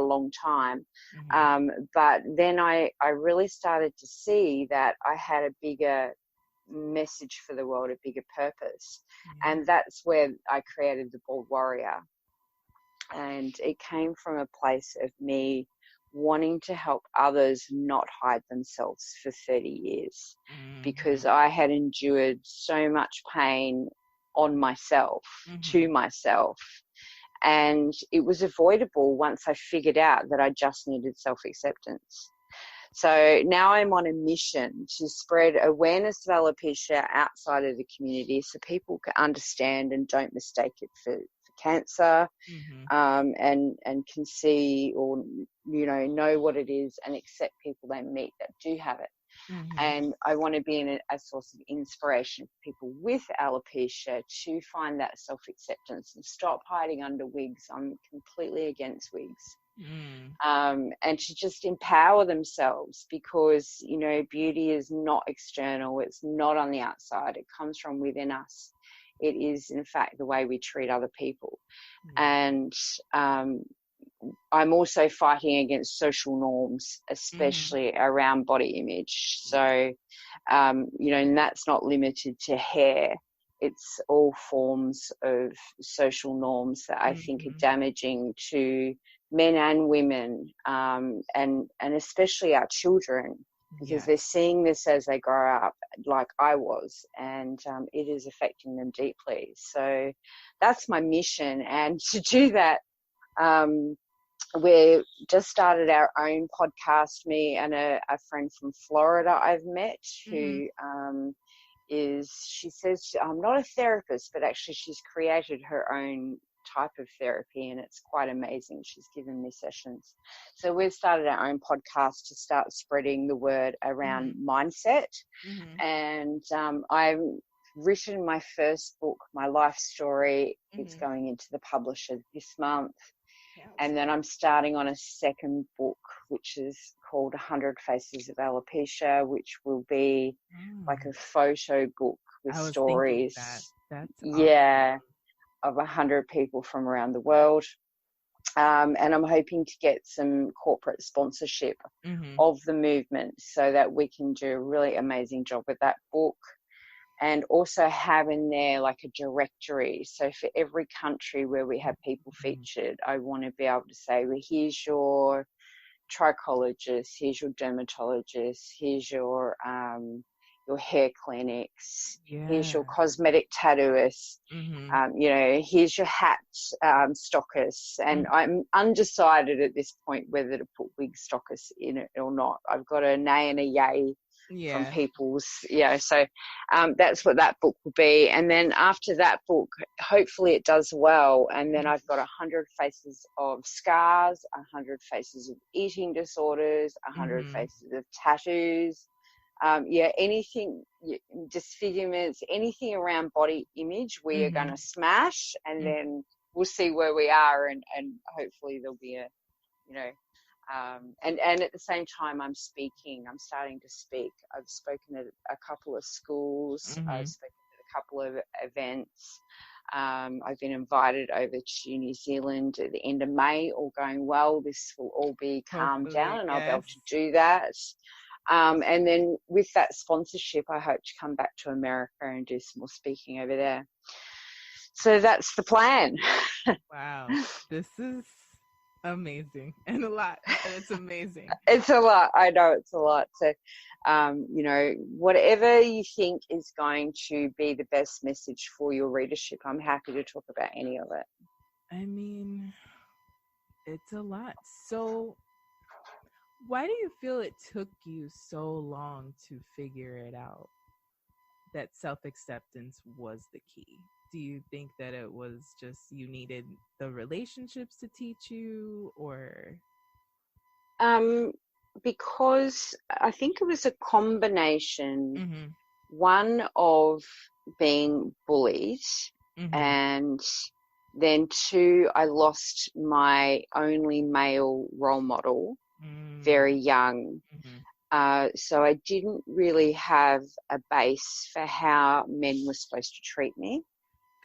long time. But then I really started to see that I had a bigger message for the world, a bigger purpose. And that's where I created the Baldwarrior. And it came from a place of me wanting to help others not hide themselves for 30 years because I had endured so much pain on myself, to myself. And it was avoidable once I figured out that I just needed self-acceptance. So now I'm on a mission to spread awareness of alopecia outside of the community so people can understand and don't mistake it for cancer, and can see or, know what it is and accept people they meet that do have it. And I want to be a source of inspiration for people with alopecia to find that self-acceptance and stop hiding under wigs. I'm completely against wigs. And to just empower themselves because, beauty is not external. It's not on the outside. It comes from within us. It is, in fact, the way we treat other people. And I'm also fighting against social norms, especially around body image. So, and that's not limited to hair. It's all forms of social norms that I think are damaging to men and women, and especially our children, because they're seeing this as they grow up, like I was, and it is affecting them deeply. So that's my mission. And to do that, we just started our own podcast, me and a friend from Florida I've met who she says, I'm not a therapist, but actually she's created her own type of therapy, and it's quite amazing. She's given me sessions. So we've started our own podcast to start spreading the word around mindset. And I've written my first book, my life story. It's going into the publisher this month. And then I'm starting on a second book, which is called 100 Faces of Alopecia, which will be like a photo book with stories. That's awesome. Of 100 people from around the world. And I'm hoping to get some corporate sponsorship of the movement so that we can do a really amazing job with that book. And also have in there like a directory. So for every country where we have people featured, I want to be able to say, well, here's your trichologist, here's your dermatologist, here's your hair clinics, here's your cosmetic tattooist, here's your hat stockist. And I'm undecided at this point whether to put wig stockist in it or not. I've got a nay and a yay from people's, so that's what that book will be. And then after that book, hopefully it does well, and then I've got 100 faces of scars, 100 faces of eating disorders, 100 faces of tattoos, anything, disfigurements, anything around body image we are going to smash, and then we'll see where we are, and hopefully there'll be a, and at the same time I'm starting to speak. I've spoken at a couple of schools. I've spoken at a couple of events. I've been invited over to New Zealand at the end of May. All going well. This will all be calmed down, and I'll be able to do that. And then with that sponsorship, I hope to come back to America and do some more speaking over there. So that's the plan. Wow. This is amazing, and a lot. It's amazing. It's a lot. I know it's a lot. So, whatever you think is going to be the best message for your readership, I'm happy to talk about any of it. I mean, it's a lot. So why do you feel it took you so long to figure it out, that self-acceptance was the key? Do you think that it was just you needed the relationships to teach you, or? Because I think it was a combination, one of being bullied, and then two, I lost my only male role model very young. So I didn't really have a base for how men were supposed to treat me.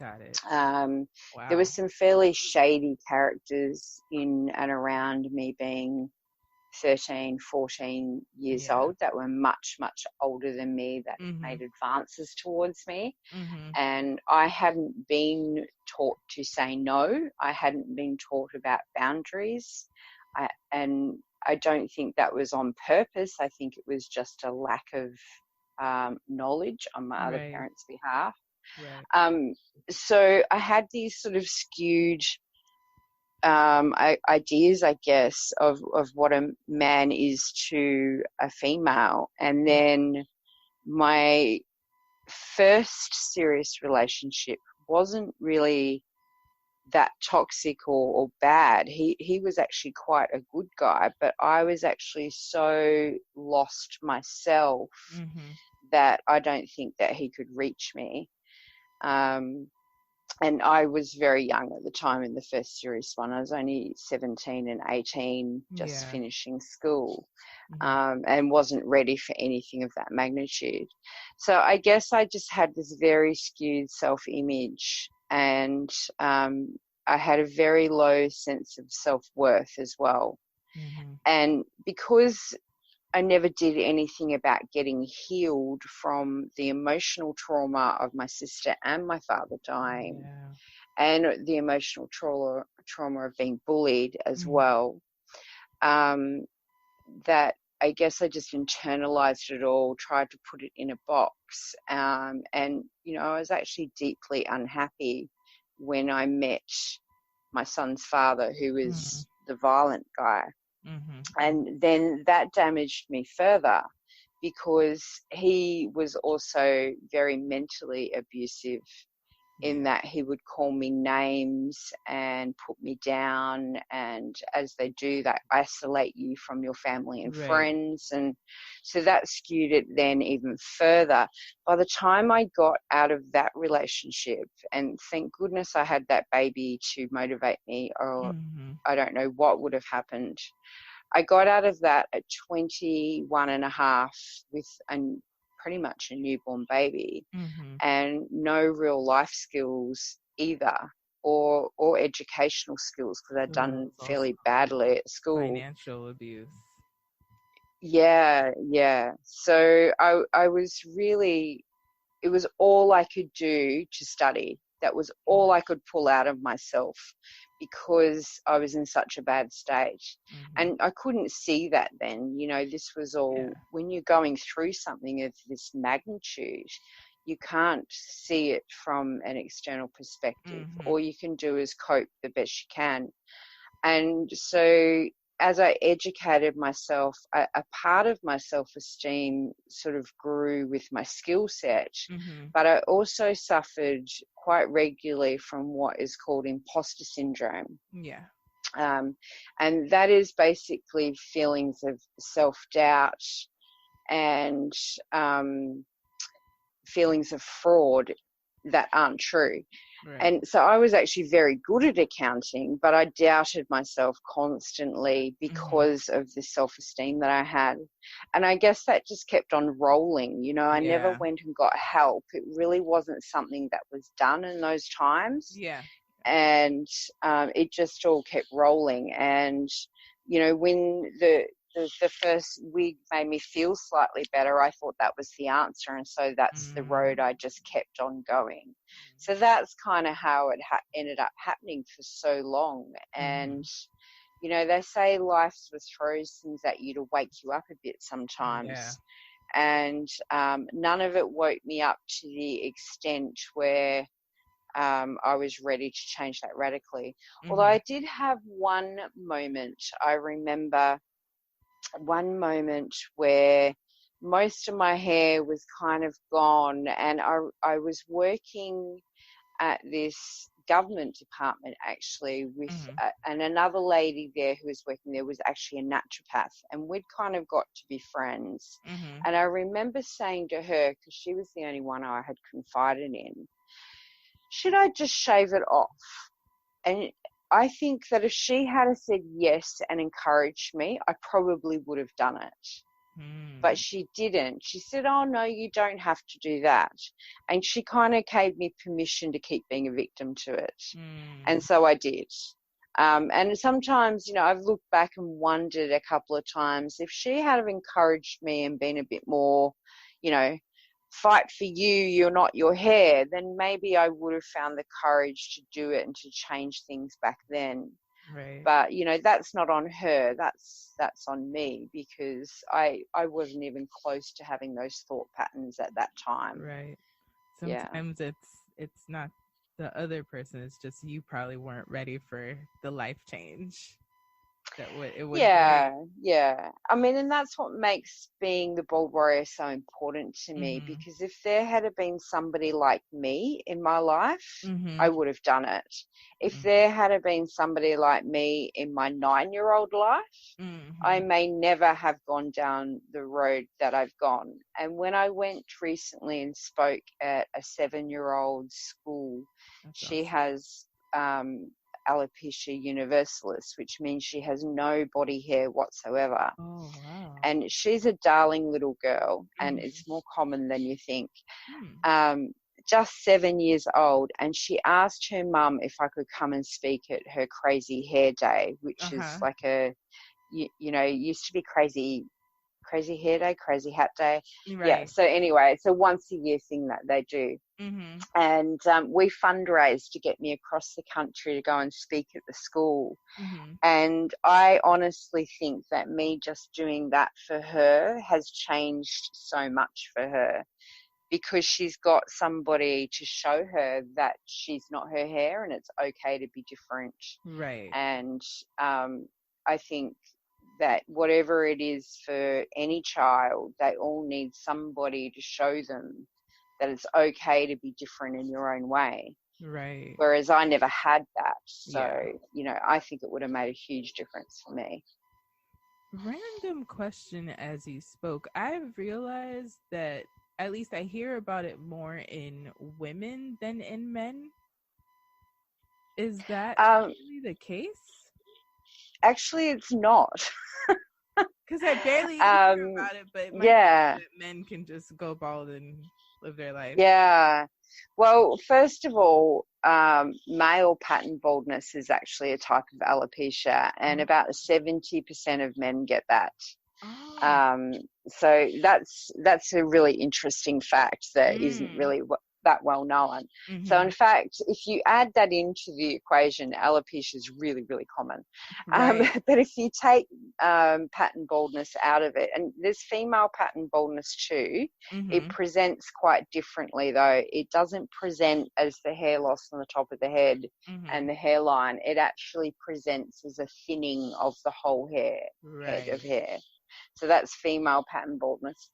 Got it. There were Wow. some fairly shady characters in and around me being 13, 14 years Yeah. old that were much, much older than me that Mm-hmm. made advances towards me. Mm-hmm. And I hadn't been taught to say no. I hadn't been taught about boundaries. And I don't think that was on purpose. I think it was just a lack of knowledge on my other Right. parents' behalf. Right. So I had these sort of skewed ideas, I guess, of what a man is to a female. And then my first serious relationship wasn't really that toxic or bad. He was actually quite a good guy, but I was actually so lost myself Mm-hmm. that I don't think that he could reach me. And I was very young at the time in the first serious one. I was only 17 and 18, just Yeah. finishing school, Mm-hmm. and wasn't ready for anything of that magnitude. So I guess I just had this very skewed self-image, and I had a very low sense of self-worth as well. Mm-hmm. And because I never did anything about getting healed from the emotional trauma of my sister and my father dying, Yeah. and the emotional trauma of being bullied as Mm-hmm. well, that I guess I just internalized it all, tried to put it in a box. And, I was actually deeply unhappy when I met my son's father, who Mm-hmm. was the violent guy. Mm-hmm. And then that damaged me further because he was also very mentally abusive, in Yeah. that he would call me names and put me down. And as they do, they isolate you from your family and Right. friends. And so that skewed it then even further. By the time I got out of that relationship, and thank goodness I had that baby to motivate me, or Mm-hmm. I don't know what would have happened. I got out of that at 21 and a half with pretty much a newborn baby, Mm-hmm. and no real life skills either, or educational skills, because I'd So that done was also fairly badly at school. financial abuse. Yeah. So I was really, it was all I could do to study. That was all I could pull out of myself, because I was in such a bad state. Mm-hmm. And I couldn't see that then. This was all, Yeah. when you're going through something of this magnitude, you can't see it from an external perspective. Mm-hmm. All you can do is cope the best you can. And so as I educated myself, a part of my self-esteem sort of grew with my skill set, Mm-hmm. but I also suffered quite regularly from what is called imposter syndrome. Yeah. And that is basically feelings of self-doubt and feelings of fraud that aren't true. Right. And so I was actually very good at accounting, but I doubted myself constantly Mm-hmm. because of the self-esteem that I had. And I guess that just kept on rolling. I never Yeah. went and got help. It really wasn't something that was done in those times. Yeah. And it just all kept rolling. And, when the first wig made me feel slightly better, I thought that was the answer. And so that's the road I just kept on going. So that's kind of how it ended up happening for so long. And, they say life sort of throws things at you to wake you up a bit sometimes. Yeah. And none of it woke me up to the extent where I was ready to change that radically. Although I did have one moment, I remember one moment where most of my hair was kind of gone, and I was working at this government department actually with and another lady there who was working there was actually a naturopath, and we'd kind of got to be friends. Mm-hmm. And I remember saying to her, because she was the only one I had confided in, should I just shave it off? And I think that if she had said yes and encouraged me, I probably would have done it. But she didn't. She said, oh, no, you don't have to do that. And she kind of gave me permission to keep being a victim to it. And so I did. And sometimes, you know, I've looked back and wondered a couple of times if she had have encouraged me and been a bit more, you know, fight for you, you're not your hair, then maybe I would have found the courage to do it and to change things back then. Right. But, you know, that's not on her. That's on me, because I wasn't even close to having those thought patterns at that time. Right. Sometimes it's not the other person. It's just you probably weren't ready for the life change. Yeah. I mean, and that's what makes being the Bald Warrior so important to me, because if there had been somebody like me in my life, I would have done it. If there had been somebody like me in my 9-year-old life, I may never have gone down the road that I've gone. And when I went recently and spoke at a 7-year-old school, she has Alopecia universalis, which means she has no body hair whatsoever. Oh, wow. And she's a darling little girl, and it's more common than you think. Just 7 years old, and she asked her mum if I could come and speak at her crazy hair day, which is like a, you know, used to be crazy hair day, crazy hat day. Right. Yeah, so anyway, it's a once a year thing that they do. And we fundraised to get me across the country to go and speak at the school. And I honestly think that me just doing that for her has changed so much for her, because she's got somebody to show her that she's not her hair and it's okay to be different. Right. And I think that whatever it is for any child, they all need somebody to show them that it's okay to be different in your own way. Right. Whereas I never had that. So, you know, I think it would have made a huge difference for me. Random question as you spoke. I've realized that, at least I hear about it more in women than in men. Is that really the case? Actually, it's not. Because I barely hear about it, but it might be that men can just go bald and live their life. Yeah. Well, first of all, male pattern baldness is actually a type of alopecia, and about 70% of men get that. So that's a really interesting fact that isn't really that well known. So in fact, if you add that into the equation, alopecia is really, really common. But if you take pattern baldness out of it, and there's female pattern baldness too, it presents quite differently though. It doesn't present as the hair loss on the top of the head and the hairline. It actually presents as a thinning of the whole head of hair. So that's female pattern baldness.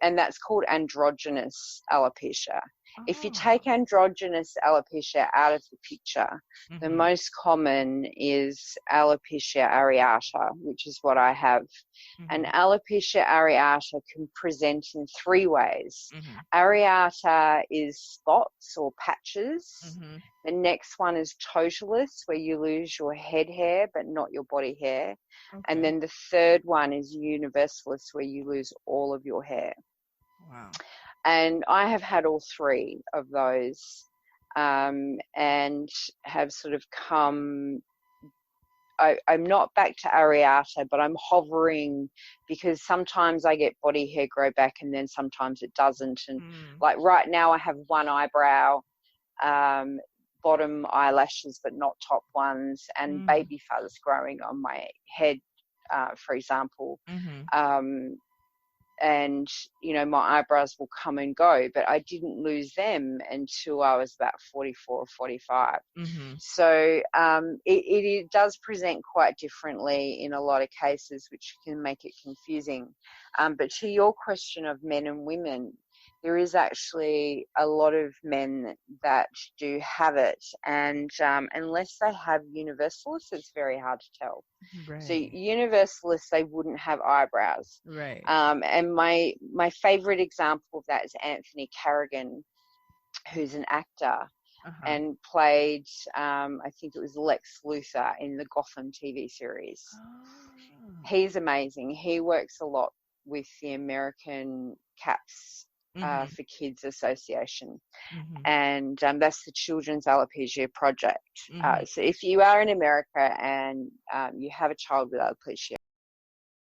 And that's called androgynous alopecia. If you take androgynous alopecia out of the picture, the most common is alopecia areata, which is what I have. And alopecia areata can present in 3 ways. Areata is spots or patches. The next one is totalis, where you lose your head hair but not your body hair. And then the third one is universalis, where you lose all of your hair. Wow. And I have had all 3 of those, and have sort of come. I'm not back to areata, but I'm hovering, because sometimes I get body hair grow back and then sometimes it doesn't. And like right now I have one eyebrow, bottom eyelashes but not top ones, and baby fuzz growing on my head, for example. And, you know, my eyebrows will come and go, but I didn't lose them until I was about 44 or 45. So it does present quite differently in a lot of cases, which can make it confusing. But to your question of men and women, there is actually a lot of men that do have it, and unless they have universalis, it's very hard to tell. So universalis, they wouldn't have eyebrows. And my favorite example of that is Anthony Carrigan, who's an actor and played, I think it was Lex Luthor in the Gotham TV series. He's amazing. He works a lot with the American CAPS for Kids Association. Mm-hmm. And that's the Children's Alopecia Project. Mm-hmm. So if you are in America and you have a child with alopecia,